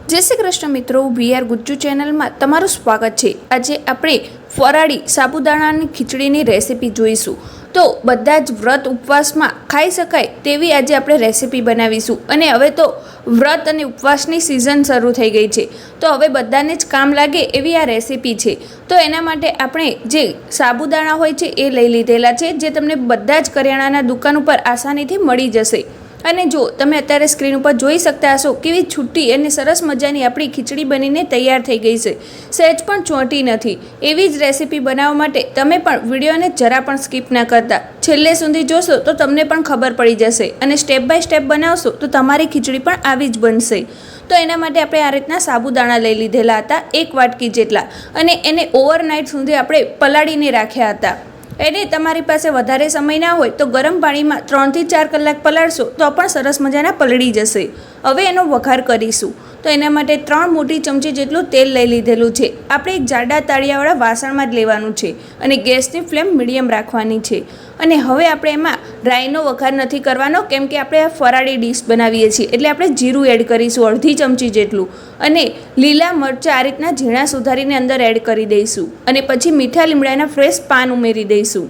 जय श्री कृष्ण मित्रों, VR Gujju channel में तमारुं स्वागत है। आज आपणे फराળી साबुदाणानी खीचड़ीनी रेसिपी जोईशुं। तो बधा ज व्रत उपवास में खाई शकाय तेवी आज आपणे रेसिपी बनावीशुं। अने हवे तो व्रत अने उपवासनी सीजन शरू थई गई है, तो हवे बधाने ज काम लागे एवी आ रेसिपी है। तो एना माटे आपणे जे साबुदाणा होय छे ए लई लीधेला छे, जे तमने बधा ज करियाणाना दुकान पर आसानीथी मळी जशे। अने जो तमे अत्यारे स्क्रीन पर जोई सकता हशो केवी छूटी अने सरस मजानी आपणी खीचड़ी बनीने तैयार थई गई छे। सहज पण ચોંટી નથી। एवी ज रेसिपी बनाववा माटे तमे पण विडियोने जरा पण स्कीप न करता छेल्ले सुधी जोशो तो तमने पण खबर पड़ी जशे अने स्टेप बाय स्टेप बनावशो तो तमारी खीचड़ी पण आवी ज बनशे। तो एना माटे आपणे आ रीतना साबुदाणा लई लीधेला हता 1 वाटकी जेटला अने एने ओवरनाइट सुधी आपणे पलाळीने राख्या हता। एने तमारी पासे वधारे समय ना होय तो गरम पाणी में 3 થી 4 कलाक पलाळशो तो पण सरस मजाना पलળી जशे। हवे एनो वघार करीशुं। तो एना माटे 3 मोटी चमची जेटલું तेल लई लीधेલું છે। આપણે એક જાડા તાળિયાવાળા વાસણમાં જ લેવાનું છે અને ગેસની ફ્લેમ મીડિયમ રાખવાની છે। અને હવે આપણે એમાં રાઈનો વઘાર નથી કરવાનો, કેમ કે આપણે આ ફરાળી ડીશ બનાવીએ છીએ એટલે આપણે જીરું એડ કરીશું અડધી ચમચી જેટલું અને લીલા મરચાં આ રીતના ઝીણા સુધારીને અંદર એડ કરી દઈશું અને પછી મીઠા લીમડાના ફ્રેશ પાન ઉમેરી દઈશું।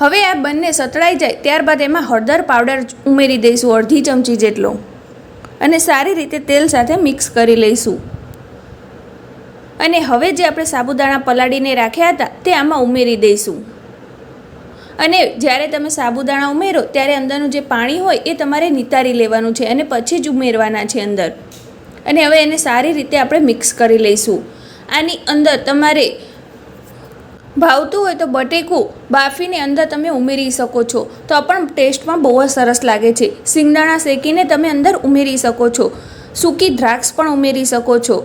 હવે આ બંને સતળાઈ જાય ત્યારબાદ એમાં હળદર પાવડર ઉમેરી દઈશું અડધી ચમચી જેટલો અને સારી રીતે તેલ સાથે મિક્સ કરી લઈશું। અને હવે જે આપણે સાબુદાણા પલાળીને રાખ્યા હતા તે આમાં ઉમેરી દઈશું। અને જ્યારે તમે સાબુદાણા ઉમેરો ત્યારે અંદરનું જે પાણી હોય એ તમારે નિતારી લેવાનું છે અને પછી જ ઉમેરવાના છે અંદર। અને હવે એને સારી રીતે આપણે મિક્સ કરી લઈશું। આની અંદર તમારે ભાવતું હોય તો બટેકું બાફીને અંદર તમે ઉમેરી શકો છો તો પણ ટેસ્ટમાં બહુ જ સરસ લાગે છે। સિંગદાણા શેકીને તમે અંદર ઉમેરી શકો છો, સૂકી દ્રાક્ષ પણ ઉમેરી શકો છો।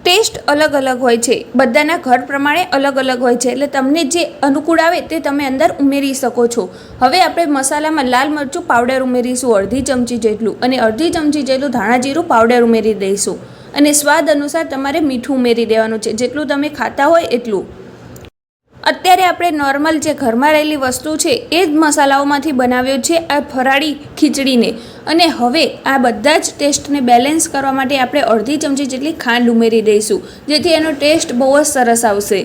ટેસ્ટ अलग अलग होय छे, बधाना घर प्रमाणे अलग अलग होय छे, एटले तमने जे अनुकूल आवे ते तमे अंदर उमेरी सको छो। हवे आपणे मसालामां लाल मरचुं पाउडर उमेरीशुं अर्धी चमची जेटલું અને अर्धी चमची जेटલું धाणा जीरुं पाउडर उमेरी दईशुं અને સ્વાદ અનુસાર તમારે મીઠું ઉમેરી દેવાનું છે, જેટલું તમે ખાતા હોય એટલું। અત્યારે આપણે નોર્મલ જે ઘરમાં રહેલી વસ્તુ છે એ જ મસાલાઓમાંથી બનાવ્યો છે આ ફરાળી ખીચડીને। અને હવે આ બધા જ ટેસ્ટને બેલેન્સ કરવા માટે આપણે અડધી ચમચી જેટલી ખાંડ ઉમેરી દઈશું, જેથી એનો ટેસ્ટ બહુ જ સરસ આવશે।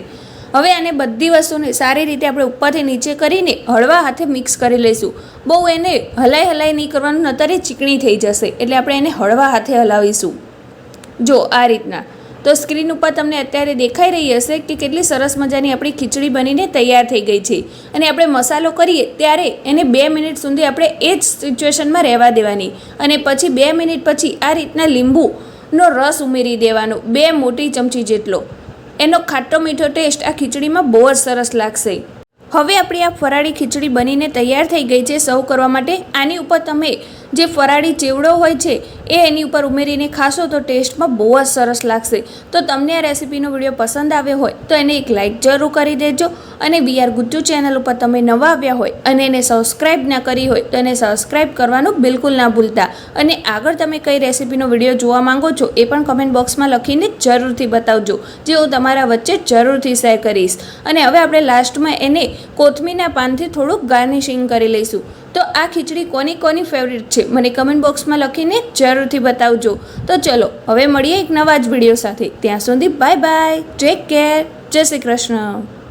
હવે આને બધી વસ્તુને સારી રીતે આપણે ઉપરથી નીચે કરીને હળવા હાથે મિક્સ કરી લઈશું। બહુ એને હલાઈ નહીં કરવાનું, નતર એ ચીકણી થઈ જશે, એટલે આપણે એને હળવા હાથે હલાવીશું। જો આ રીતના तो स्क्रीन पर तमने अत्यारे देखाई रही हशे कि केटली सरस मजानी आपणी खीचड़ी बनीने तैयार थई गई छे। अने आपणे मसालो करीए त्यारे एने 2 मिनिट सुधी आपणे ए ज सिच्युएशनमां रहेवा देवानी अने पछी 2 मिनिट पछी आ रीतना લીંબુનો रस उमेरी देवानो 2 मोटी चमची जेटलो। एनो खाटो मीठो टेस्ट आ खीचड़ीमां बहु ज सरस लागशे। હવે આપણી આ ફરાળી ખીચડી બનીને તૈયાર થઈ ગઈ છે સર્વ કરવા માટે। આની ઉપર તમે જે ફરાળી ચેવડો હોય છે એ એની ઉપર ઉમેરીને ખાશો તો ટેસ્ટમાં બહુ જ સરસ લાગશે। તો તમને આ રેસિપીનો વિડીયો પસંદ આવ્યો હોય તો એને એક લાઇક જરૂર કરી દેજો અને વીઆર ગુજ્જુ ચેનલ ઉપર તમે નવા આવ્યા હોય અને એને સબસ્ક્રાઈબ ના કરી હોય તો એને સબસ્ક્રાઈબ કરવાનું બિલકુલ ના ભૂલતા। અને આગળ તમે કઈ રેસિપીનો વિડીયો જોવા માંગો છો એ પણ કમેન્ટ બોક્સમાં લખીને જરૂરથી બતાવજો, જે હું તમારા વચ્ચે જરૂરથી શેર કરીશ। અને હવે આપણે લાસ્ટમાં એને કોથમીરના પાનથી થોડુંક ગાર્નિશિંગ કરી લઈશું। તો આ ખીચડી કોની કોની ફેવરિટ છે મને કમેન્ટ બોક્સમાં લખીને જરૂરથી બતાવજો। તો ચલો હવે મળીએ એક નવા જ વિડીયો સાથે, ત્યાં સુધી બાય બાય, ટેક કેર, જય શ્રી કૃષ્ણ।